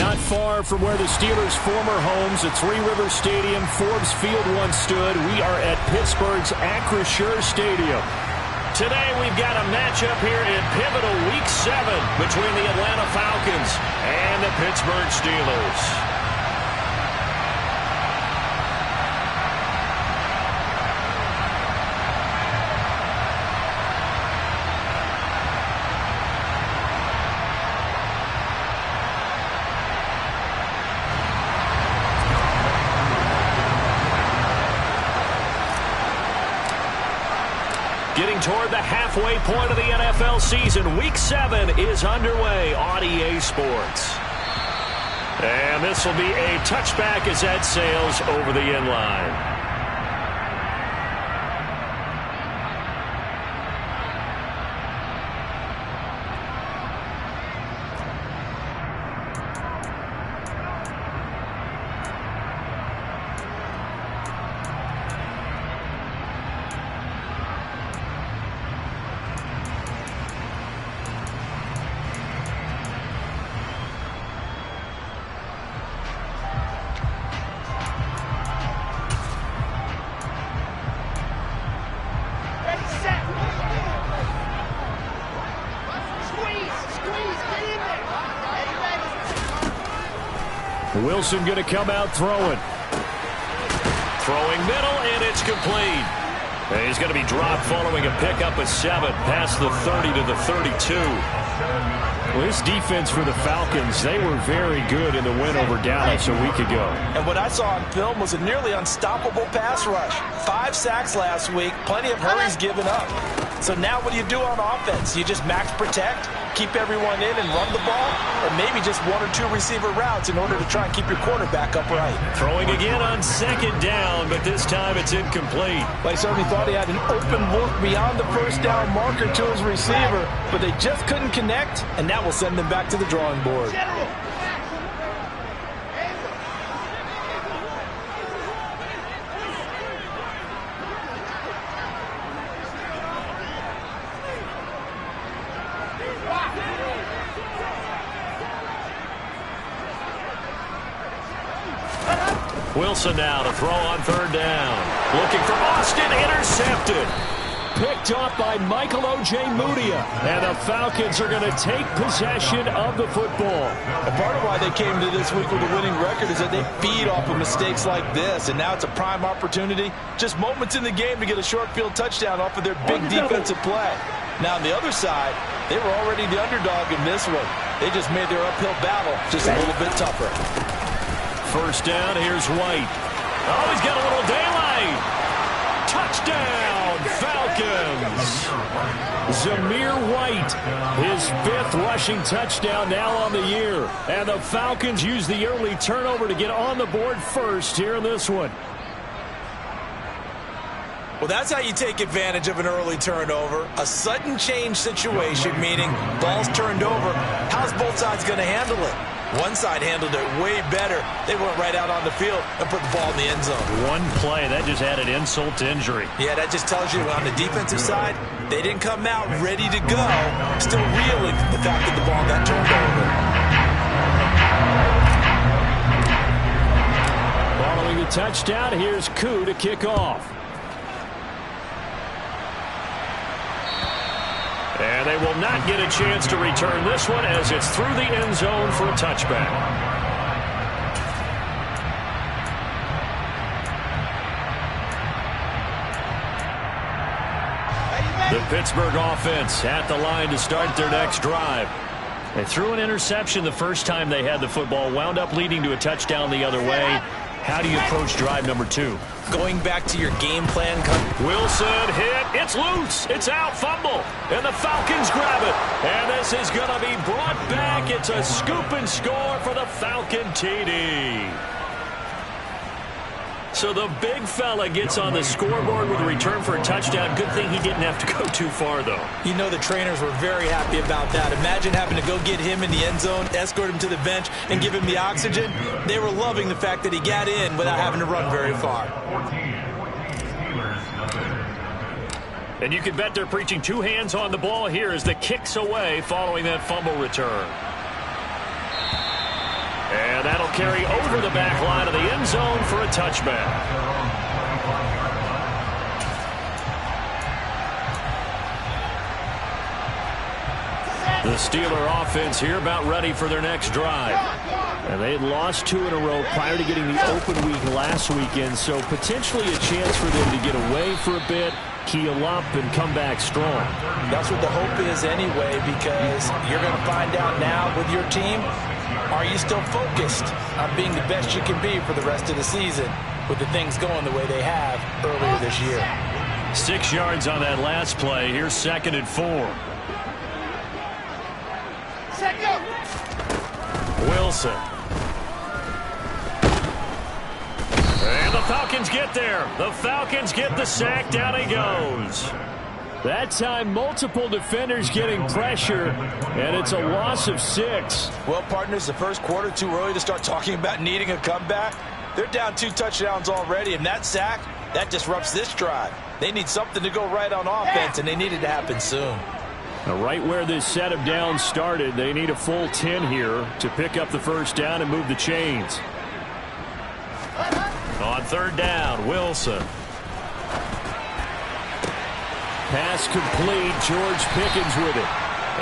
Not far from where the Steelers' former homes at Three Rivers Stadium, Forbes Field once stood, we are at Pittsburgh's Acrisure Stadium. Today we've got a matchup here in pivotal Week 7 between the Atlanta Falcons and the Pittsburgh Steelers. Getting toward the halfway point of the NFL season, Week 7 is underway on EA Sports. And this will be a touchback as that sails over the end line. Wilson going to come out throwing. Throwing middle, and it's complete. And he's going to be dropped following a pickup of 7 past the 30 to the 32. Well, this defense for the Falcons, they were very good in the win over Dallas a week ago. And what I saw on film was a nearly unstoppable pass rush. 5 sacks last week, plenty of hurries given up. So now what do you do on offense? You just max protect, keep everyone in and run the ball, or maybe just 1 or 2 receiver routes in order to try and keep your quarterback upright. Throwing again on 2nd down, but this time it's incomplete. They certainly thought he had an open look beyond the first down marker to his receiver, but they just couldn't connect, and that will send them back to the drawing board. Wilson now to throw on 3rd down. Looking for Austin, intercepted. Picked off by Michael Ojemudia. And the Falcons are going to take possession of the football. And part of why they came to this week with a winning record is that they feed off of mistakes like this. And now it's a prime opportunity. Just moments in the game to get a short field touchdown off of their big defensive play. Now on the other side, they were already the underdog in this one. They just made their uphill battle just a little bit tougher. 1st down, here's White. Oh, he's got a little daylight. Touchdown, Falcons. Zamir White, his 5th rushing touchdown now on the year. And the Falcons use the early turnover to get on the board first here in this one. Well, that's how you take advantage of an early turnover. A sudden change situation, meaning ball's turned over. How's both sides going to handle it? One side handled it way better. They went right out on the field and put the ball in the end zone. One play, that just added insult to injury. Yeah, that just tells you on the defensive side, they didn't come out ready to go, still reeling from the fact that the ball got turned over. Following the touchdown, here's Koo to kick off. And they will not get a chance to return this one as it's through the end zone for a touchback. The Pittsburgh offense at the line to start their next drive. They threw an interception the first time they had the football, wound up leading to a touchdown the other way. How do you approach drive number 2? Going back to your game plan. Wilson hit. It's loose. It's out. Fumble. And the Falcons grab it. And this is going to be brought back. It's a scoop and score for the Falcon TD. So the big fella gets on the scoreboard with a return for a touchdown. Good thing he didn't have to go too far, though. You know the trainers were very happy about that. Imagine having to go get him in the end zone, escort him to the bench, and give him the oxygen. They were loving the fact that he got in without having to run very far. And you can bet they're preaching 2 hands on the ball here as the kick's away following that fumble return. And that'll carry over the back line of the end zone for a touchback. The Steeler offense here about ready for their next drive. And they had lost 2 in a row prior to getting the open week last weekend, so potentially a chance for them to get away for a bit, keel up, and come back strong. That's what the hope is anyway, because you're going to find out now with your team, are you still focused on being the best you can be for the rest of the season with the things going the way they have earlier this year? 6 yards on that last play. Here's 2nd and 4. Wilson. And the Falcons get there. The Falcons get the sack. Down he goes. That time, multiple defenders getting pressure, and it's a loss of 6. Well, partners, the first quarter, too early to start talking about needing a comeback. They're down 2 touchdowns already, and that sack, that disrupts this drive. They need something to go right on offense, and they need it to happen soon. Now, right where this set of downs started, they need a full 10 here to pick up the first down and move the chains. On 3rd down, Wilson. Pass complete. George Pickens with it.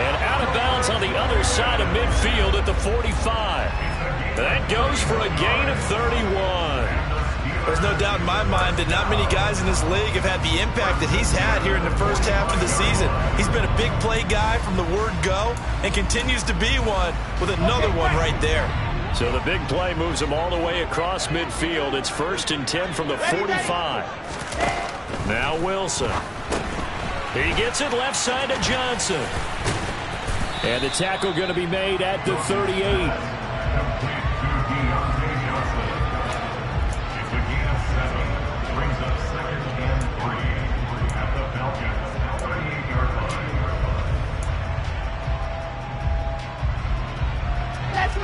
And out of bounds on the other side of midfield at the 45. That goes for a gain of 31. There's no doubt in my mind that not many guys in this league have had the impact that he's had here in the first half of the season. He's been a big play guy from the word go and continues to be one with another one right there. So the big play moves him all the way across midfield. It's 1st and 10 from the 45. Now Wilson. He gets it left side to Johnson. And the tackle going to be made at the 38.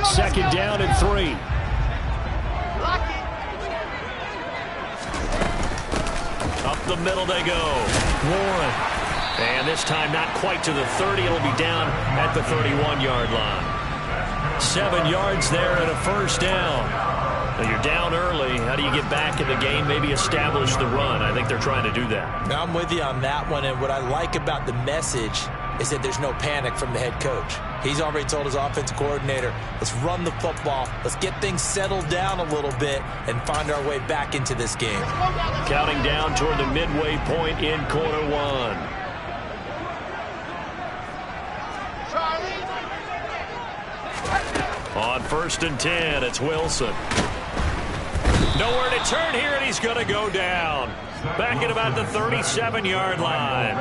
Second down and 3. Up the middle they go. Warren. And this time not quite to the 30. It'll be down at the 31-yard line. 7 yards there and a first down. Now you're down early. How do you get back in the game? Maybe establish the run. I think they're trying to do that. I'm with you on that one. And what I like about the message is that there's no panic from the head coach. He's already told his offensive coordinator, let's run the football, let's get things settled down a little bit and find our way back into this game. Counting down toward the midway point in quarter 1. On 1st and 10, it's Wilson. Nowhere to turn here, and he's going to go down. Back at about the 37-yard line.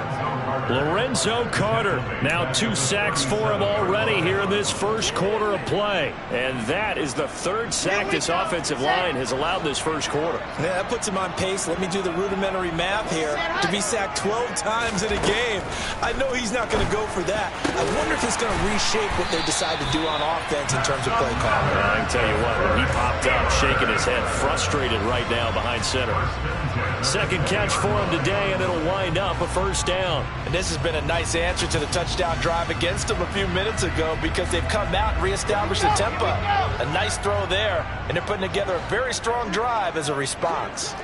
Lorenzo Carter, now 2 sacks for him already here in this first quarter of play. And that is the 3rd sack this offensive line has allowed this first quarter. Yeah, that puts him on pace. Let me do the rudimentary math here. To be sacked 12 times in a game, I know he's not going to go for that. I wonder if it's going to reshape what they decide to do on offense in terms of play calling. I can tell you what, when he popped up, shaking his head, frustrated right now behind center. Second catch for him today, and it'll wind up a first down. And this has been a nice answer to the touchdown drive against them a few minutes ago because they've come out and reestablished the tempo. A nice throw there, and they're putting together a very strong drive as a response.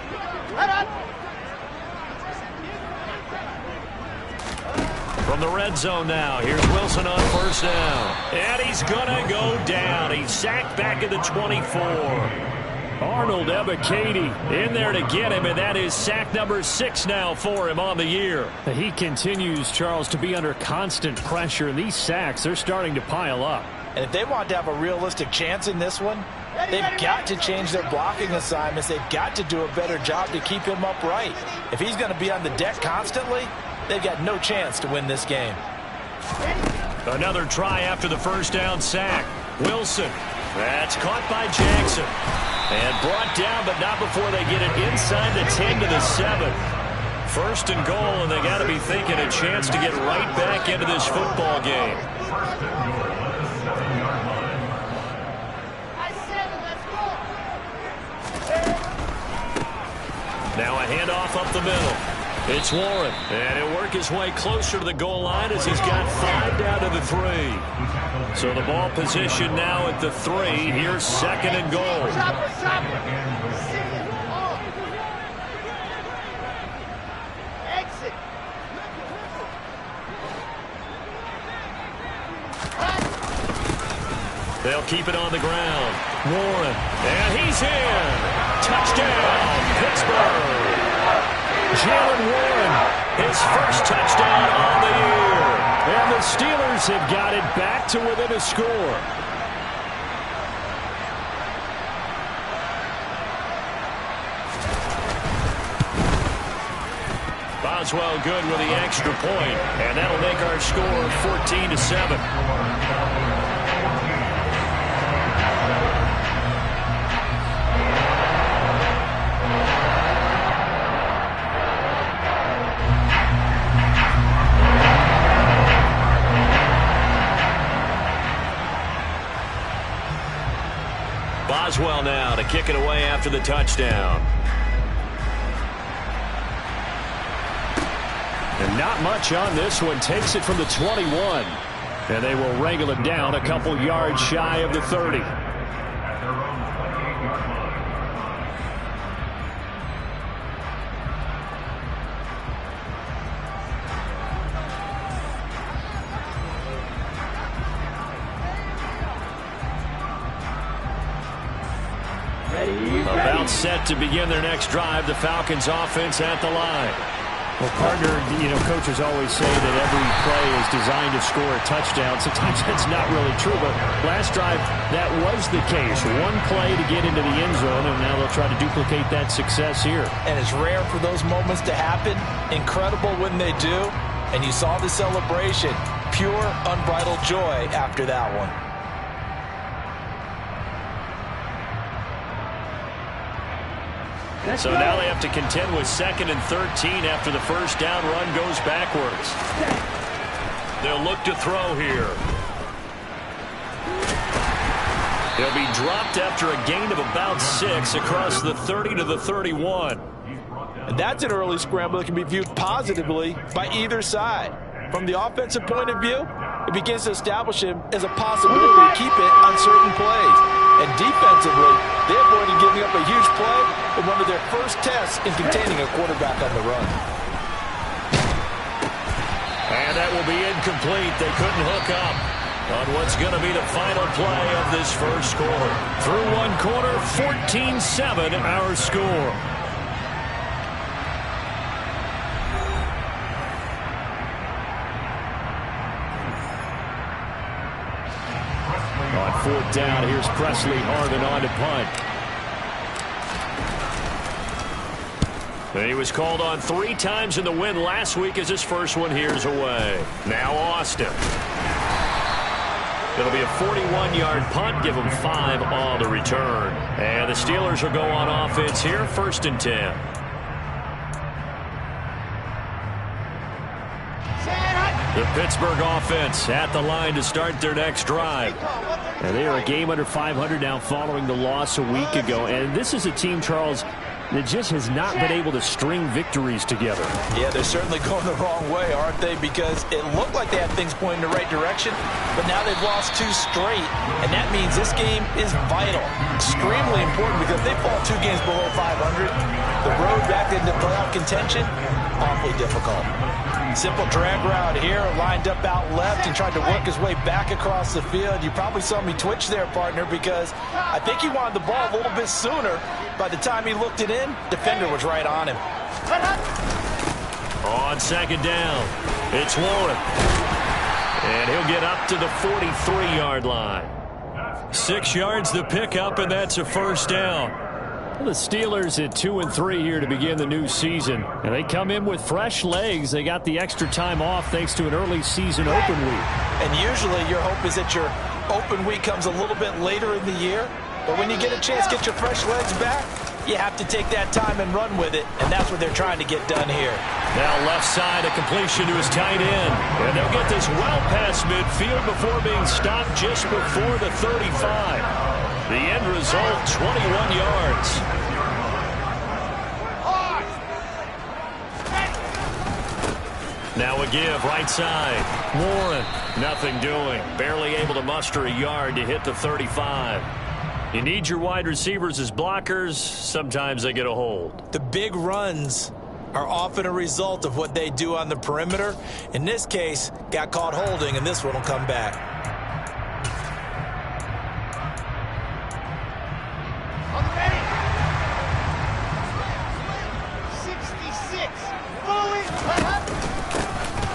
From the red zone now, here's Wilson on first down. And he's going to go down. He's sacked back at the 24. Arnold Ebiketie in there to get him, and that is sack number 6 now for him on the year. He continues, Charles, to be under constant pressure, and these sacks, they're starting to pile up. And if they want to have a realistic chance in this one, they've got to change their blocking assignments. They've got to do a better job to keep him upright. If he's going to be on the deck constantly, they've got no chance to win this game. Another try after the first down sack. Wilson. That's caught by Jackson. And brought down, but not before they get it inside the 10 to the 7. First and goal, and they got to be thinking a chance to get right back into this football game. Now a handoff up the middle. It's Warren, and he'll work his way closer to the goal line as he's got 5 down to the 3. So the ball position now at the 3. Here's 2nd and goal. They'll keep it on the ground. Warren, and he's in. Touchdown, Pittsburgh. Jalen Warren, his first touchdown on the year. And the Steelers have got it back to within a score. Boswell good with the extra point, and that'll make our score 14-7. Boswell now to kick it away after the touchdown. And not much on this one. Takes it from the 21. And they will wrangle it down a couple yards shy of the 30. About set to begin their next drive. The Falcons offense at the line. Well, partner, coaches always say that every play is designed to score a touchdown. Sometimes that's not really true, but last drive, that was the case. One play to get into the end zone, and now they'll try to duplicate that success here. And it's rare for those moments to happen. Incredible when they do. And you saw the celebration. Pure, unbridled joy after that one. So now they have to contend with 2nd and 13 after the first down run goes backwards. They'll look to throw here. He'll be dropped after a gain of about 6 across the 30 to the 31. And that's an early scramble that can be viewed positively by either side. From the offensive point of view, it begins to establish him as a possibility to keep it on certain plays. And defensively, they avoided giving up a huge play in one of their first tests in containing a quarterback on the run. And that will be incomplete. They couldn't hook up on what's going to be the final play of this first quarter. Through one quarter, 14-7 our score. On 4th down, here's Presley Harvin on to punt. And he was called on 3 times in the win last week as his first one here's away. Now Austin. It'll be a 41-yard punt, give them 5 on the return. And the Steelers will go on offense here, 1st and 10. The Pittsburgh offense at the line to start their next drive. And they are a game under 500 now following the loss a week ago. And this is a team, Charles, that just has not been able to string victories together. Yeah, they're certainly going the wrong way, aren't they? Because it looked like they had things pointing in the right direction, but now they've lost 2 straight. And that means this game is vital. Extremely important because if they fall 2 games below 500, the road back into playoff contention, awfully difficult. Simple drag route here, lined up out left and tried to work his way back across the field. You probably saw me twitch there, partner, because I think he wanted the ball a little bit sooner. By the time he looked it in, defender was right on him. On 2nd down, it's Warren. And he'll get up to the 43-yard line. 6 yards the pickup, and that's a 1st down. The Steelers at 2-3 here to begin the new season. And they come in with fresh legs. They got the extra time off thanks to an early season open week. And usually your hope is that your open week comes a little bit later in the year. But when you get a chance to get your fresh legs back, you have to take that time and run with it. And that's what they're trying to get done here. Now left side, a completion to his tight end. And they'll get this well past midfield before being stopped just before the 35. The end result, 21 yards. Now a give, right side. Warren, nothing doing. Barely able to muster a yard to hit the 35. You need your wide receivers as blockers. Sometimes they get a hold. The big runs are often a result of what they do on the perimeter. In this case, got caught holding, and this one will come back. On the ready. 66.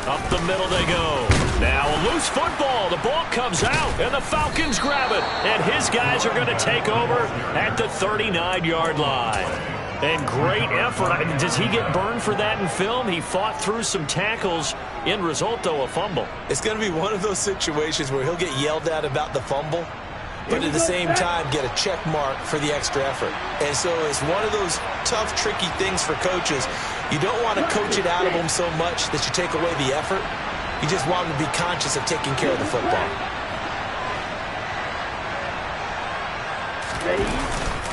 Up the middle they go. Now a loose football. The ball comes out, and the Falcons grab it. And his guys are going to take over at the 39-yard line. And great effort. I mean, does he get burned for that in film? He fought through some tackles. End result, though, a fumble. It's going to be one of those situations where he'll get yelled at about the fumble, but at the same time get a check mark for the extra effort. And so it's one of those tough, tricky things for coaches. You don't want to coach it out of them so much that you take away the effort. You just want them to be conscious of taking care of the football.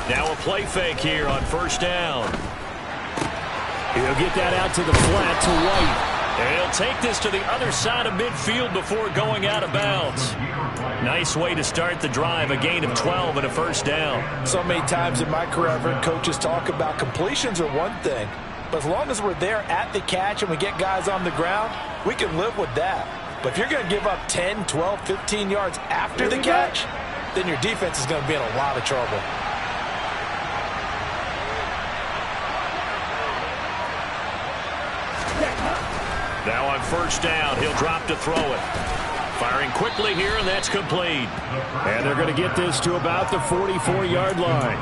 Now a play fake here on first down. He'll get that out to the flat to White. And he'll take this to the other side of midfield before going out of bounds. Nice way to start the drive, a gain of 12 and a first down. So many times in my career, I've heard coaches talk about completions are one thing, but as long as we're there at the catch and we get guys on the ground, we can live with that. But if you're going to give up 10, 12, 15 yards after the catch, then your defense is going to be in a lot of trouble. Now on first down, he'll drop to throw it. Firing quickly here, and that's complete. And they're going to get this to about the 44-yard line. A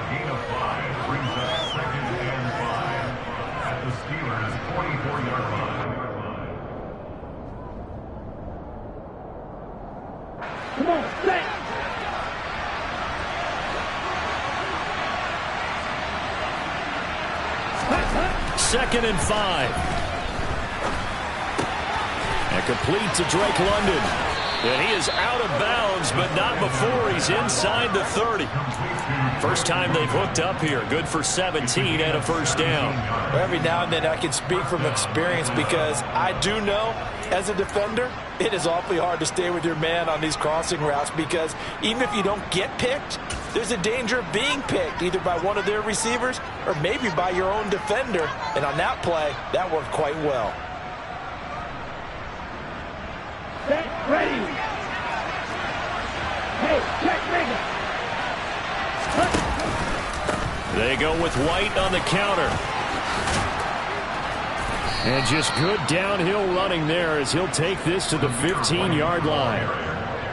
gain of 5 brings us 2nd and 5 at the Steelers' 44-yard line. Come on, set. Second and 5. And complete to Drake London. And he is out of bounds, but not before he's inside the 30. First time they've hooked up here. Good for 17 and a first down. Every now and then I can speak from experience because I do know as a defender, it is awfully hard to stay with your man on these crossing routes because even if you don't get picked, there's a danger of being picked either by one of their receivers or maybe by your own defender. And on that play, that worked quite well. Set, ready. Hey, check, nigga. They go with White on the counter. And just good downhill running there as he'll take this to the 15-yard line.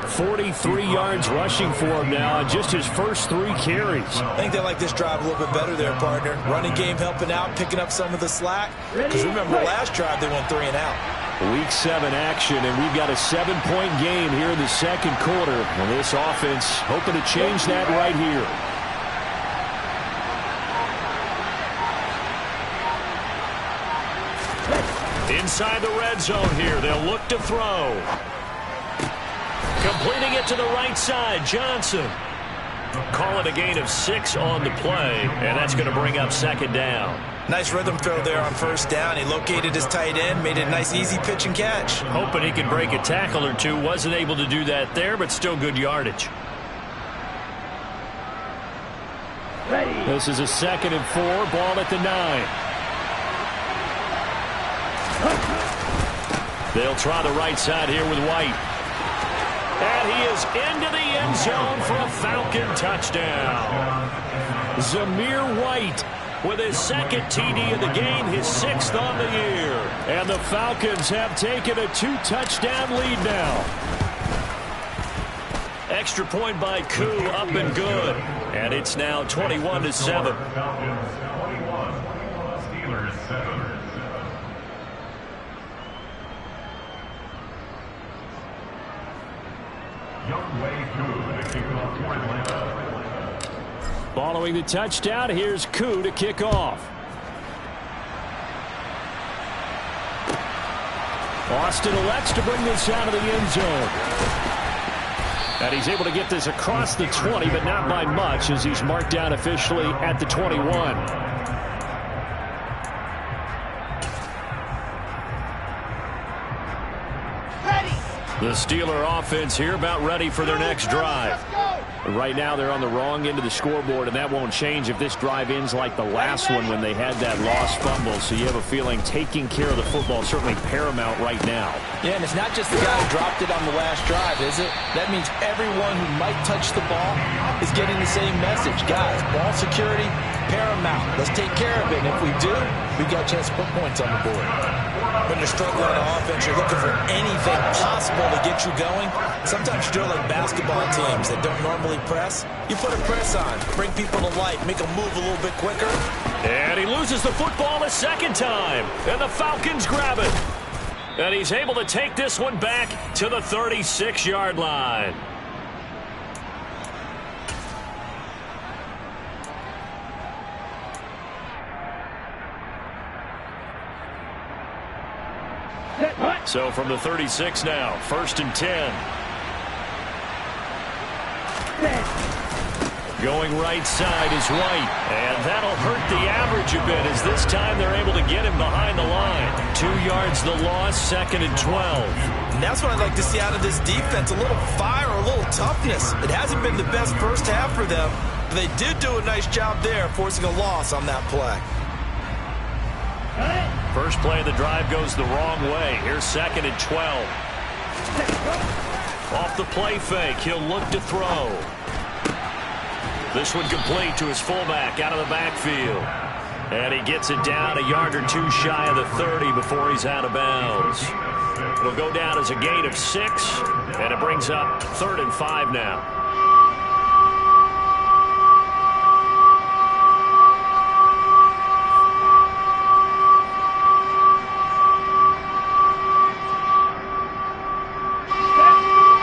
43 yards rushing for him now on just his first 3 carries. I think they like this drive a little bit better there, partner. Running game helping out, picking up some of the slack. Because remember, last drive they went 3 and out. Week 7 action, and we've got a 7-point game here in the second quarter. And this offense hoping to change that right here. Inside the red zone here. They'll look to throw. Completing it to the right side, Johnson. Call it a gain of 6 on the play, and that's going to bring up second down. Nice rhythm throw there on first down. He located his tight end, made it a nice easy pitch and catch. Hoping he could break a tackle or two. Wasn't able to do that there, but still good yardage. Ready. This is a 2nd and 4, ball at the 9. They'll try the right side here with White. And he is into the end zone for a Falcon touchdown. Zamir White with his 2nd TD of the game, his 6th on the year. And the Falcons have taken a 2-touchdown lead now. Extra point by Koo, up and good. And it's now 21-7. Falcons 21, Steelers 7. Following the touchdown, here's Koo to kick off. Austin elects to bring this out of the end zone. And he's able to get this across the 20, but not by much as he's marked down officially at the 21. The Steeler offense here about ready for their next drive. Right now they're on the wrong end of the scoreboard, and that won't change if this drive ends like the last one when they had that lost fumble. So you have a feeling taking care of the football is certainly paramount right now. Yeah, and it's not just the guy who dropped it on the last drive, is it? That means everyone who might touch the ball is getting the same message. Guys, ball security, paramount. Let's take care of it. And if we do, we've got a chance to put points on the board. When you're struggling on offense, you're looking for anything possible to get you going. Sometimes you do it like basketball teams that don't normally press. You put a press on, bring people to life, make them move a little bit quicker. And he loses the football a second time. And the Falcons grab it. And he's able to take this one back to the 36-yard line. So from the 36 now, 1st and 10. Going right side is White. And that'll hurt the average a bit as this time they're able to get him behind the line. 2 yards the loss, 2nd and 12. And that's what I'd like to see out of this defense. A little fire, a little toughness. It hasn't been the best first half for them, but they did do a nice job there forcing a loss on that play. First play of the drive goes the wrong way. Here's 2nd and 12. Off the play fake, he'll look to throw. This one complete to his fullback out of the backfield. And he gets it down a yard or two shy of the 30 before he's out of bounds. It'll go down as a gain of 6, and it brings up 3rd and 5 now.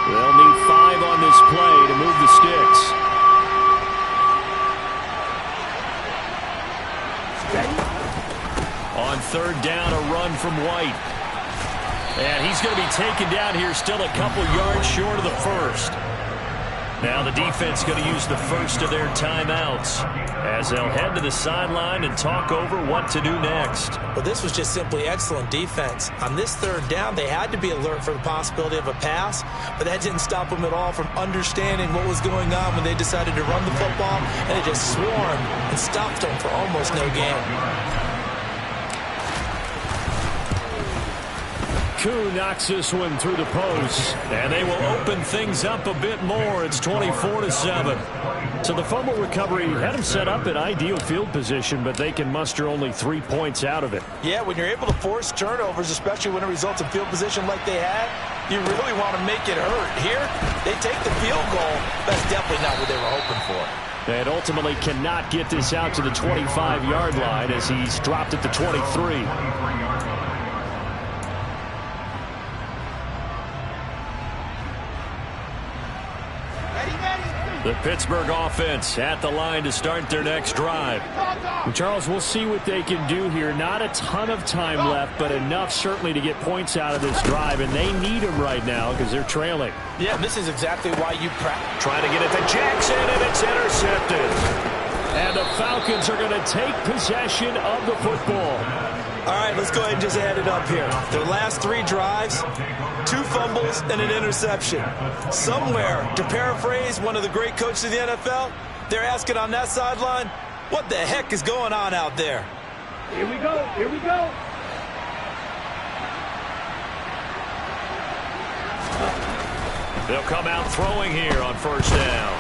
They'll need 5 on this play to move the sticks. On 3rd down, a run from White. And he's going to be taken down here still a couple yards short of the first. Now the defense going to use the first of their timeouts as they'll head to the sideline and talk over what to do next. Well, this was just simply excellent defense. On this 3rd down, they had to be alert for the possibility of a pass, but that didn't stop them at all from understanding what was going on when they decided to run the football, and they just swarmed and stopped them for almost no gain. Koo knocks this one through the post, and they will open things up a bit more. It's 24-7. So the fumble recovery had them set up in ideal field position, but they can muster only 3 points out of it. Yeah, when you're able to force turnovers, especially when it results in field position like they had, you really want to make it hurt. Here, they take the field goal. That's definitely not what they were hoping for. And ultimately cannot get this out to the 25-yard line as he's dropped at the 23. The Pittsburgh offense at the line to start their next drive. And Charles, we'll see what they can do here. Not a ton of time left, but enough certainly to get points out of this drive, and they need them right now because they're trailing. Yeah, this is exactly why you trying to get it to Jackson, and it's intercepted. And the Falcons are going to take possession of the football. All right, let's go ahead and just add it up here. Their last 3 drives, 2 fumbles and an interception. Somewhere, to paraphrase one of the great coaches of the NFL, they're asking on that sideline, what the heck is going on out there? Here we go. Here we go. They'll come out throwing here on 1st down.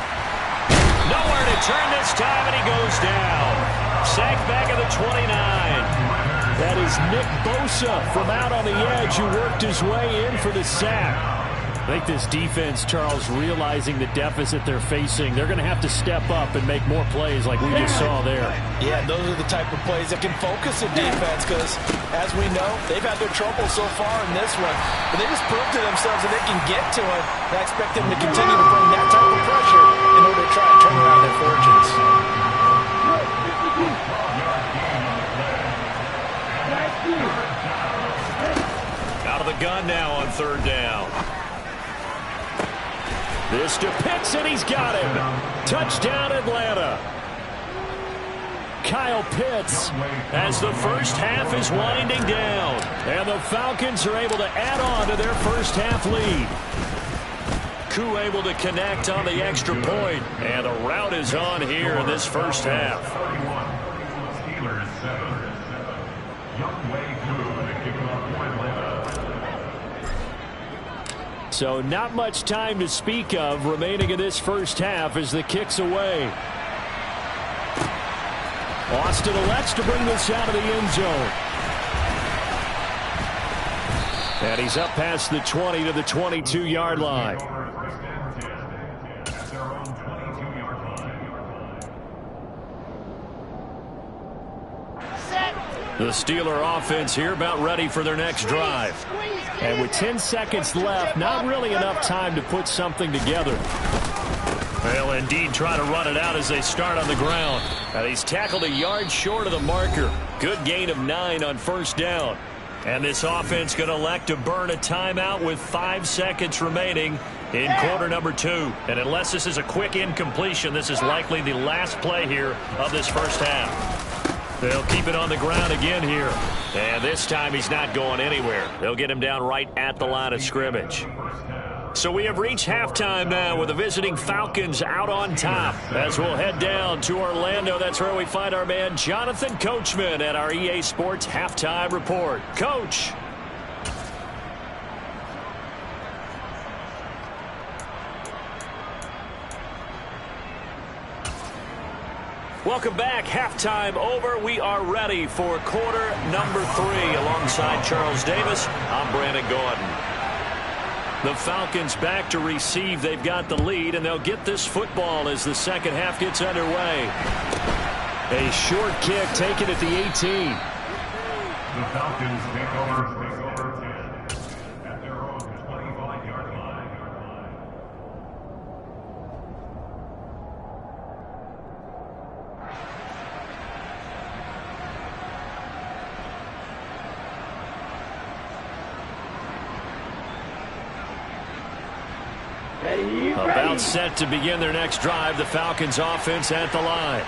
Nowhere to turn this time, and he goes down. Sacked back at the 29. That is Nick Bosa from out on the edge who worked his way in for the sack. I think this defense, Charles, realizing the deficit they're facing, they're going to have to step up and make more plays like we just saw there. Yeah, those are the type of plays that can focus a defense because, as we know, they've had their trouble so far in this one. But they just proved to themselves that they can get to it. And I expect them to continue to bring that type of pressure in order to try and turn around their fortunes. Out of the gun now on 3rd down. This to Pitts, and he's got him. Touchdown, Atlanta. Kyle Pitts, as the first half is winding down. And the Falcons are able to add on to their first half lead. Koo able to connect on the extra point. And the route is on here in this first half. Steelers 7. Young Wei Koo to kick off point. So not much time to speak of remaining in this first half as the kick's away. Austin elects to bring this out of the end zone. And he's up past the 20 to the 22-yard line. The Steeler offense here about ready for their next drive. And with 10 seconds left, not really enough time to put something together. They'll indeed try to run it out as they start on the ground. And he's tackled a yard short of the marker. Good gain of 9 on first down. And this offense going to elect to burn a timeout with 5 seconds remaining in quarter number 2. And unless this is a quick incompletion, this is likely the last play here of this first half. They'll keep it on the ground again here. And this time he's not going anywhere. They'll get him down right at the line of scrimmage. So we have reached halftime now with the visiting Falcons out on top. As we'll head down to Orlando, that's where we find our man Jonathan Coachman at our EA Sports Halftime Report. Coach. Welcome back. Halftime over. We are ready for quarter number 3. Alongside Charles Davis, I'm Brandon Gordon. The Falcons back to receive. They've got the lead, and they'll get this football as the second half gets underway. A short kick taken at the 18. The Falcons take over 10 at their own 25-yard line. About set to begin their next drive. The Falcons offense at the line.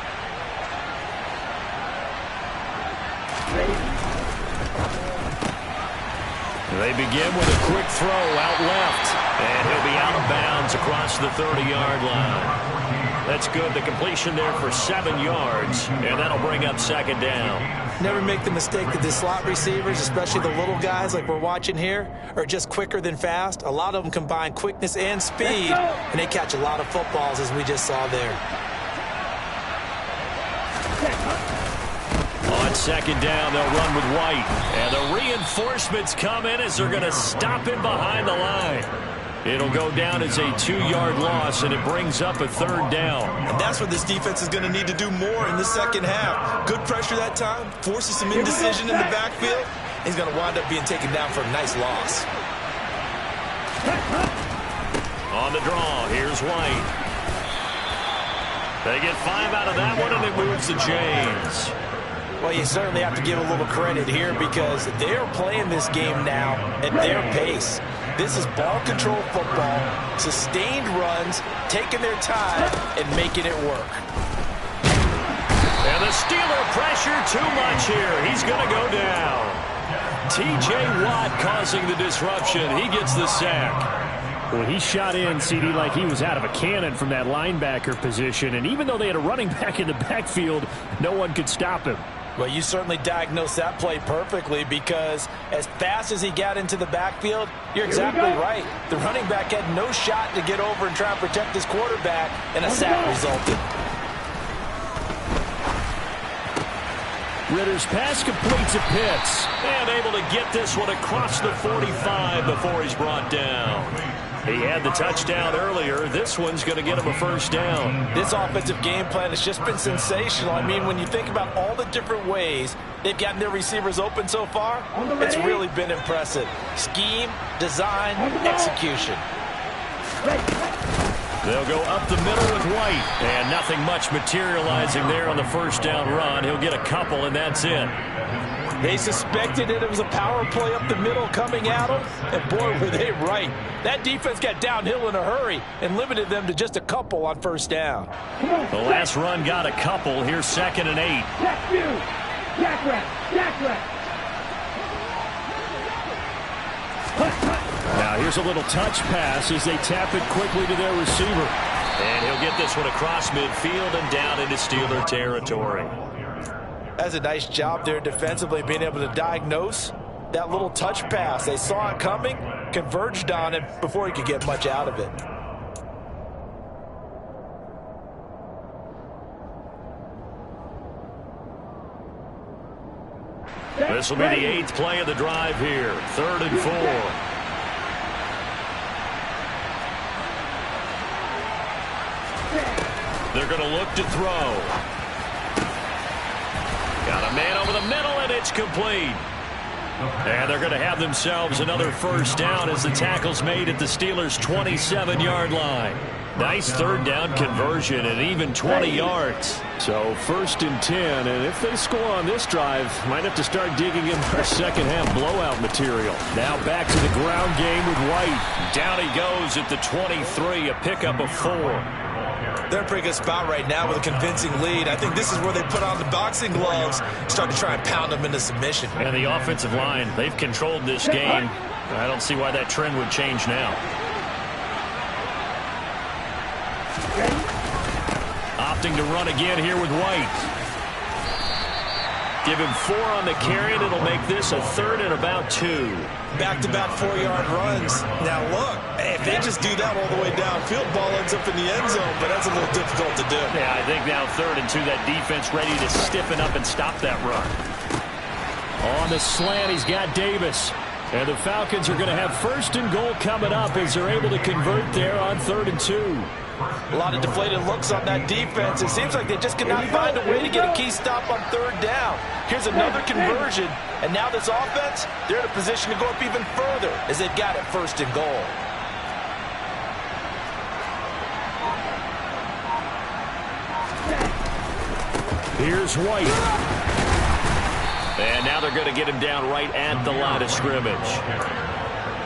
They begin with a quick throw out left. And he'll be out of bounds across the 30-yard line. That's good. The completion there for 7 yards. And that'll bring up second down. Never make the mistake that the slot receivers, especially the little guys like we're watching here, are just quicker than fast. A lot of them combine quickness and speed, and they catch a lot of footballs, as we just saw there. On second down, they'll run with White. And the reinforcements come in as they're going to stop him behind the line. It'll go down as a 2-yard loss, and it brings up a third down. And that's what this defense is going to need to do more in the second half. Good pressure that time, forces some indecision in the backfield. He's going to wind up being taken down for a nice loss. On the draw, here's White. They get 5 out of that one, and it moves the chains. Well, you certainly have to give a little credit here because they're playing this game now at their pace. This is ball control football, sustained runs, taking their time, and making it work. And the Steeler pressure too much here. He's going to go down. T.J. Watt causing the disruption. He gets the sack. Well, he shot in, CD, like he was out of a cannon from that linebacker position. And even though they had a running back in the backfield, no one could stop him. Well, you certainly diagnosed that play perfectly because as fast as he got into the backfield, you're exactly right. The running back had no shot to get over and try and protect his quarterback, and a sack resulted. Ritter's pass completes to Pitts. And able to get this one across the 45 before he's brought down. He had the touchdown earlier. This one's going to get him a first down. This offensive game plan has just been sensational. I mean, when you think about all the different ways they've gotten their receivers open so far, it's really been impressive. Scheme, design, execution. They'll go up the middle with White. And nothing much materializing there on the first down run. He'll get a couple, and that's it. They suspected that it was a power play up the middle coming at them, and boy, were they right. That defense got downhill in a hurry and limited them to just a couple on first down. The last run got a couple. Here's 2nd and 8. Jack you. Jack rep. Jack rep. Now here's a little touch pass as they tap it quickly to their receiver. And he'll get this one across midfield and down into Steeler territory. That's a nice job there defensively, being able to diagnose that little touch pass. They saw it coming, converged on it before he could get much out of it. This will be the 8th play of the drive here. 3rd and 4. They're going to look to throw. Got a man over the middle, and it's complete. And they're going to have themselves another first down as the tackle's made at the Steelers' 27-yard line. Nice 3rd down conversion and even 20 yards. So 1st and 10, and if they score on this drive, might have to start digging in their second-half blowout material. Now back to the ground game with White. Down he goes at the 23, a pickup of 4. They're in a pretty good spot right now with a convincing lead. I think this is where they put on the boxing gloves, start to try and pound them into submission. And the offensive line, they've controlled this game. I don't see why that trend would change now. Opting to run again here with White. Give him 4 on the carry, and it'll make this a 3rd and about 2. Back-to-back 4-yard runs. Now look, if they just do that all the way downfield, ball ends up in the end zone, but that's a little difficult to do. Yeah, I think now 3rd and 2, that defense ready to stiffen up and stop that run. On the slant, he's got Davis. And the Falcons are going to have 1st and goal coming up as they're able to convert there on 3rd and 2. A lot of deflated looks on that defense. It seems like they just cannot find a way to get a key stop on 3rd down. Here's another conversion, and now this offense, they're in a position to go up even further as they've got it 1st and goal. Here's White. And now they're going to get him down right at the line of scrimmage.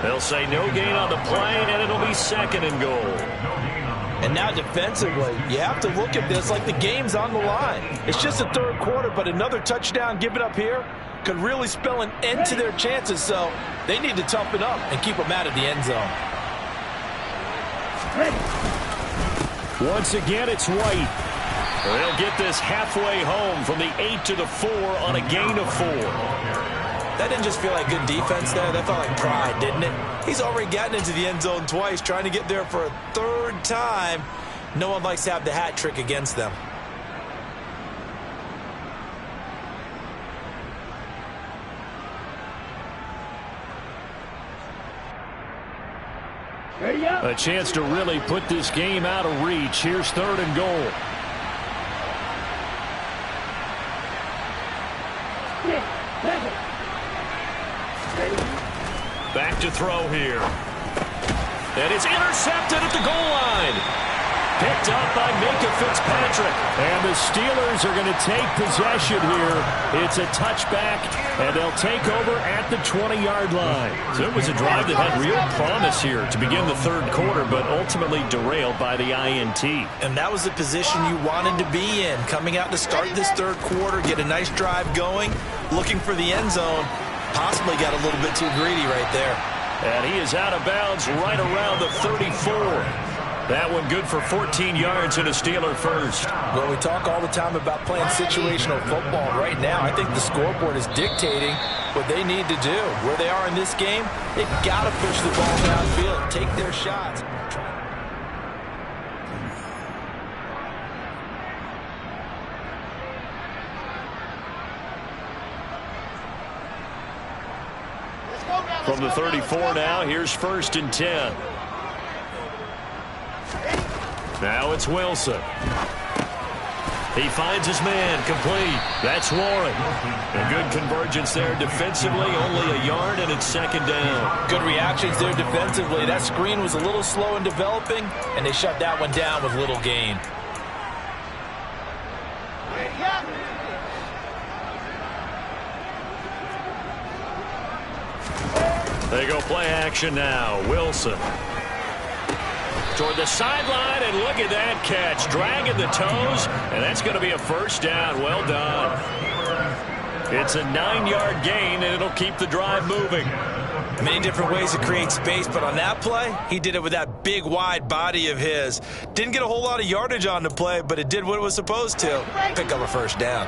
They'll say no gain on the play, and it'll be 2nd and goal. And now defensively, you have to look at this like the game's on the line. It's just the 3rd quarter, but another touchdown given up here could really spell an end to their chances, so they need to toughen up and keep them out of the end zone. Once again, it's White. They'll get this halfway home from the 8 to the 4 on a gain of 4. That didn't just feel like good defense there. That felt like pride, didn't it? He's already gotten into the end zone twice, trying to get there for a 3rd time. No one likes to have the hat trick against them. A chance to really put this game out of reach. Here's 3rd and goal. Back to throw here. And it's intercepted at the goal line. Picked up by Minka Fitzpatrick. And the Steelers are going to take possession here. It's a touchback, and they'll take over at the 20-yard line. So it was a drive that had real promise here to begin the 3rd quarter, but ultimately derailed by the INT. And that was the position you wanted to be in. Coming out to start this 3rd quarter, get a nice drive going, looking for the end zone. Possibly got a little bit too greedy right there. And he is out of bounds right around the 34. That one good for 14 yards and a Steeler first. Well, we talk all the time about playing situational football. Right now, I think the scoreboard is dictating what they need to do. Where they are in this game, they've got to push the ball downfield, take their shots. From the 34 now, here's 1st and 10. Now it's Wilson. He finds his man, complete. That's Warren. A good convergence there defensively, only a yard, and it's 2nd down. Good reactions there defensively. That screen was a little slow in developing, and they shut that one down with little gain. They go play action now. Wilson toward the sideline, and look at that catch. Dragging the toes, and that's going to be a first down. Well done. It's a 9-yard gain, and it'll keep the drive moving. Many different ways to create space, but on that play, he did it with that big, wide body of his. Didn't get a whole lot of yardage on the play, but it did what it was supposed to. Pick up a first down.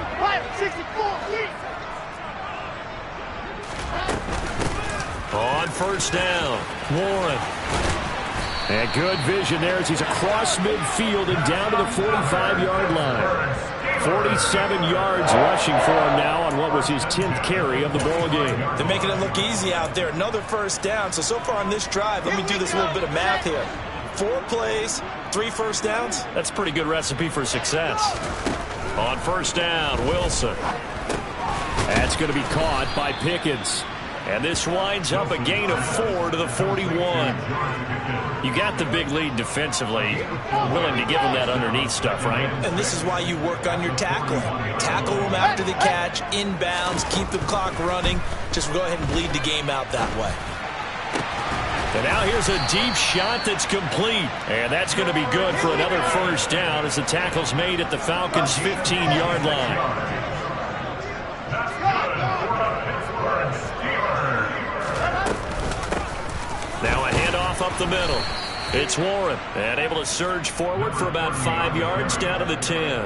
On first down, Warren. And good vision there as he's across midfield and down to the 45-yard line. 47 yards rushing for him now on what was his 10th carry of the ball game. They're making it look easy out there. Another first down. So far on this drive, let me do this little bit of math here. 4 plays, 3 first downs. That's a pretty good recipe for success. On first down, Wilson. That's going to be caught by Pickens. And this winds up a gain of 4 to the 41. You got the big lead defensively. Willing to give them that underneath stuff, right? And this is why you work on your tackling. Tackle them after the catch, inbounds, keep the clock running. Just go ahead and bleed the game out that way. And now here's a deep shot that's complete. And that's going to be good for another first down as the tackle's made at the Falcons' 15-yard line. Now a handoff up the middle. It's Warren, and able to surge forward for about 5 yards down to the 10.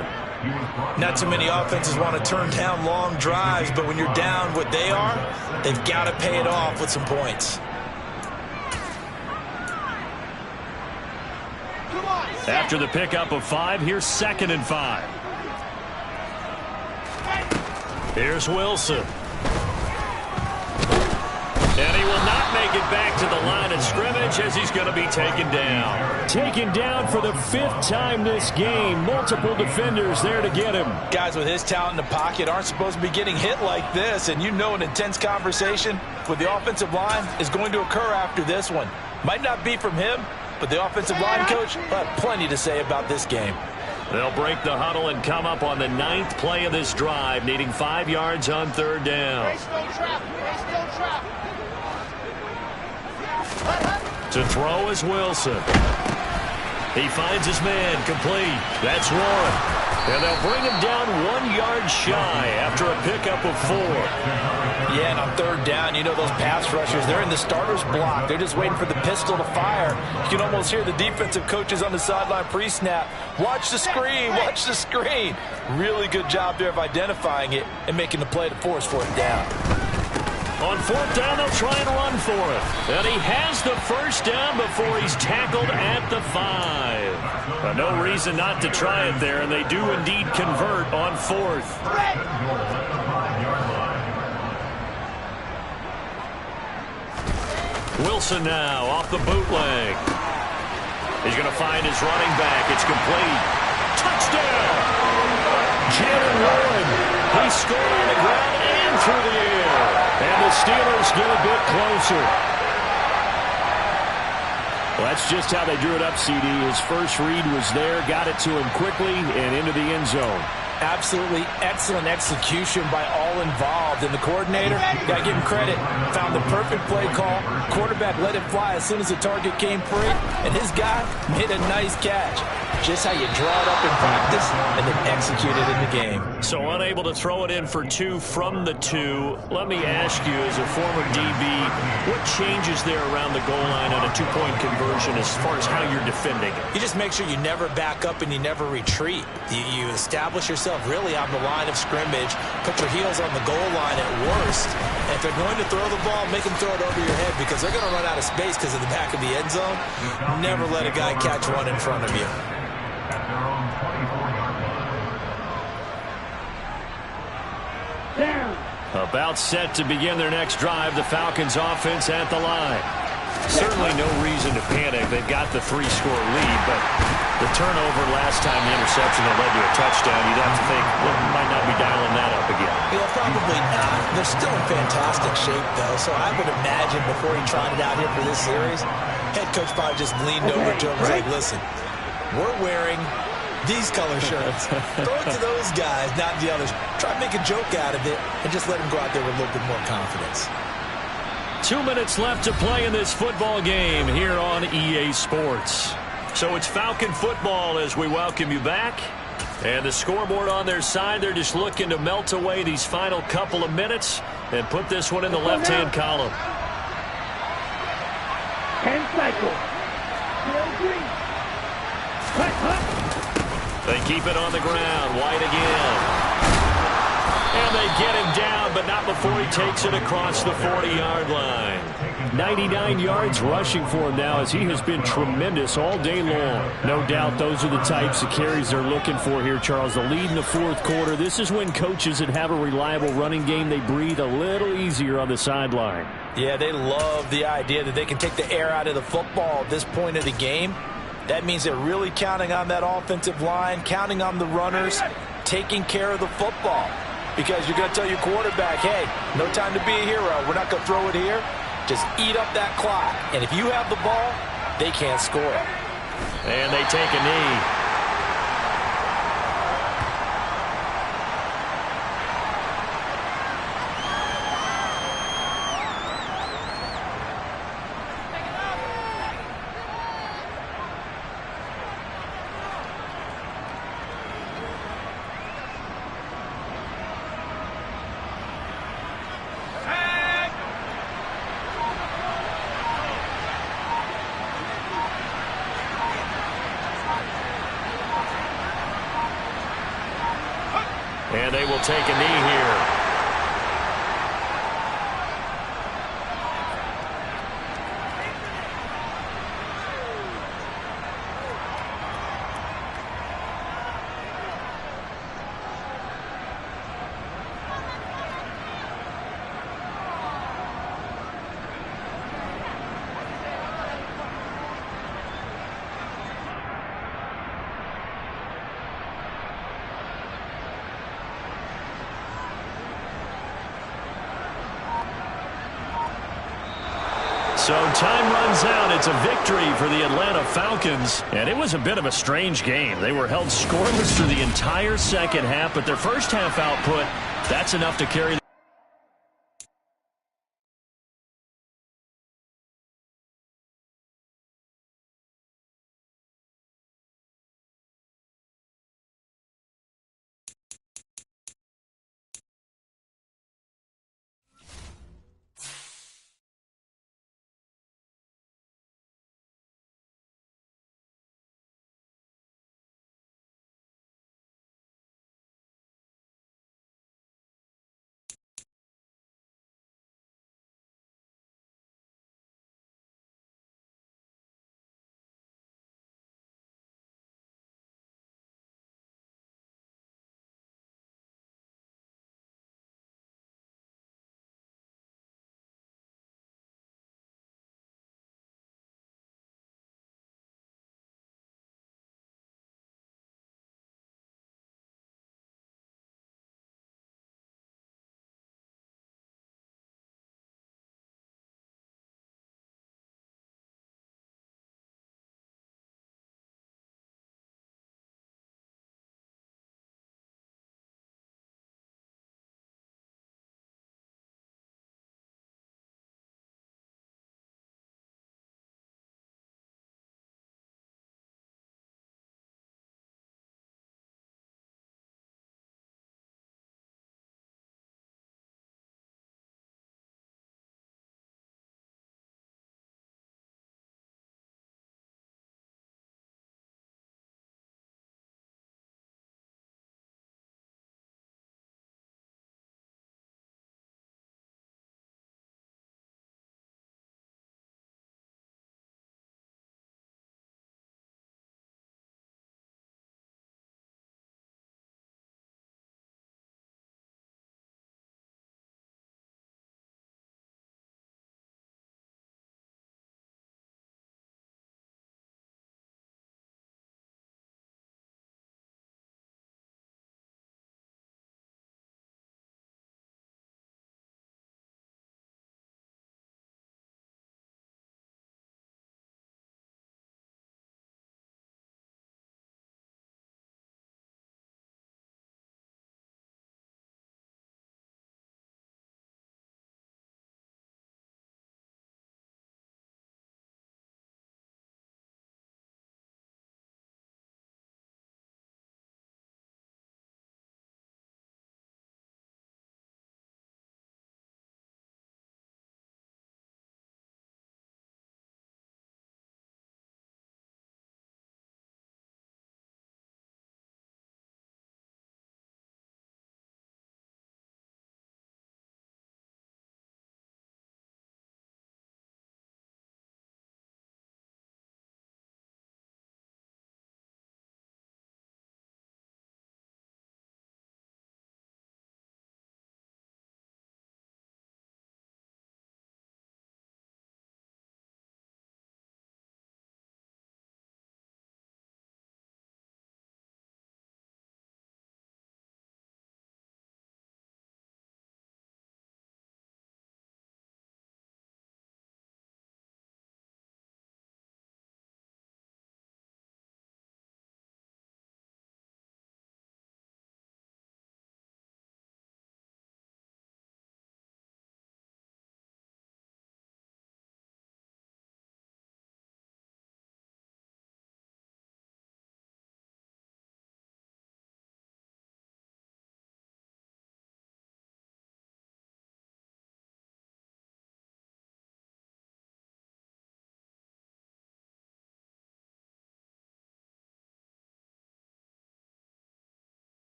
Not too many offenses want to turn down long drives, but when you're down what they are, they've got to pay it off with some points. After the pickup of 5, here's 2nd and 5. Here's Wilson. And he will not make it back to the line of scrimmage as he's going to be taken down. Taken down for the 5th time this game. Multiple defenders there to get him. Guys with his talent in the pocket aren't supposed to be getting hit like this. And you know an intense conversation with the offensive line is going to occur after this one. Might not be from him, but the offensive line coach will have plenty to say about this game. They'll break the huddle and come up on the 9th play of this drive, needing 5 yards on 3rd down. To throw is Wilson. He finds his man complete. That's Warren. And they'll bring him down 1 yard shy after a pickup of 4. Yeah, and on 3rd down, you know those pass rushers, they're in the starter's block. They're just waiting for the pistol to fire. You can almost hear the defensive coaches on the sideline pre-snap. Watch the screen, watch the screen. Really good job there of identifying it and making the play to force 4th down. On 4th down, they'll try and run for it. And he has the first down before he's tackled at the 5. But no reason not to try it there, and they do indeed convert on 4th. Wilson now off the bootleg. He's going to find his running back. It's complete. Touchdown! Jalen Warren. He scored on the ground and through the air. And the Steelers get a bit closer. Well, that's just how they drew it up, CD. His first read was there, got it to him quickly, and into the end zone. Absolutely excellent execution by all involved. And the coordinator, got to give him credit, found the perfect play call. Quarterback let it fly as soon as the target came free. And his guy made a nice catch. Just how you draw it up in practice and then execute it in the game. So unable to throw it in for 2 from the 2. Let me ask you, as a former DB, what changes there around the goal line on a 2-point conversion as far as how you're defending it? You just make sure you never back up and you never retreat. You establish yourself really on the line of scrimmage, put your heels on the goal line at worst. And if they're going to throw the ball, make them throw it over your head because they're going to run out of space because of the back of the end zone. Never let a guy catch one in front of you. About set to begin their next drive, the Falcons offense at the line. Certainly no reason to panic. They've got the 3-score lead, but the turnover last time, the interception that led to a touchdown, you'd have to think, well, might not be dialing that up again. Yeah, probably not. They're still in fantastic shape, though, so I would imagine before he tried it out here for this series, head coach probably just leaned over to him and was like, listen, we're wearing these color shirts. Throw it to those guys, not the others. Try to make a joke out of it and just let them go out there with a little bit more confidence. 2 minutes left to play in this football game here on EA Sports. So it's Falcon football as we welcome you back. And the scoreboard on their side, they're just looking to melt away these final couple of minutes and put this one in the left-hand column. 10 cycles. They keep it on the ground. White again. And they get him down, but not before he takes it across the 40-yard line. 99 yards rushing for him now as he has been tremendous all day long. No doubt those are the types of carries they're looking for here, Charles. The lead in the fourth quarter. This is when coaches that have a reliable running game, they breathe a little easier on the sideline. Yeah, they love the idea that they can take the air out of the football at this point of the game. That means they're really counting on that offensive line, counting on the runners, taking care of the football. Because you're going to tell your quarterback, hey, no time to be a hero. We're not going to throw it here. Just eat up that clock. And if you have the ball, they can't score. And they take a knee. And they will take a knee here. So time runs out. It's a victory for the Atlanta Falcons. And it was a bit of a strange game. They were held scoreless through the entire second half, but their first half output, that's enough to carry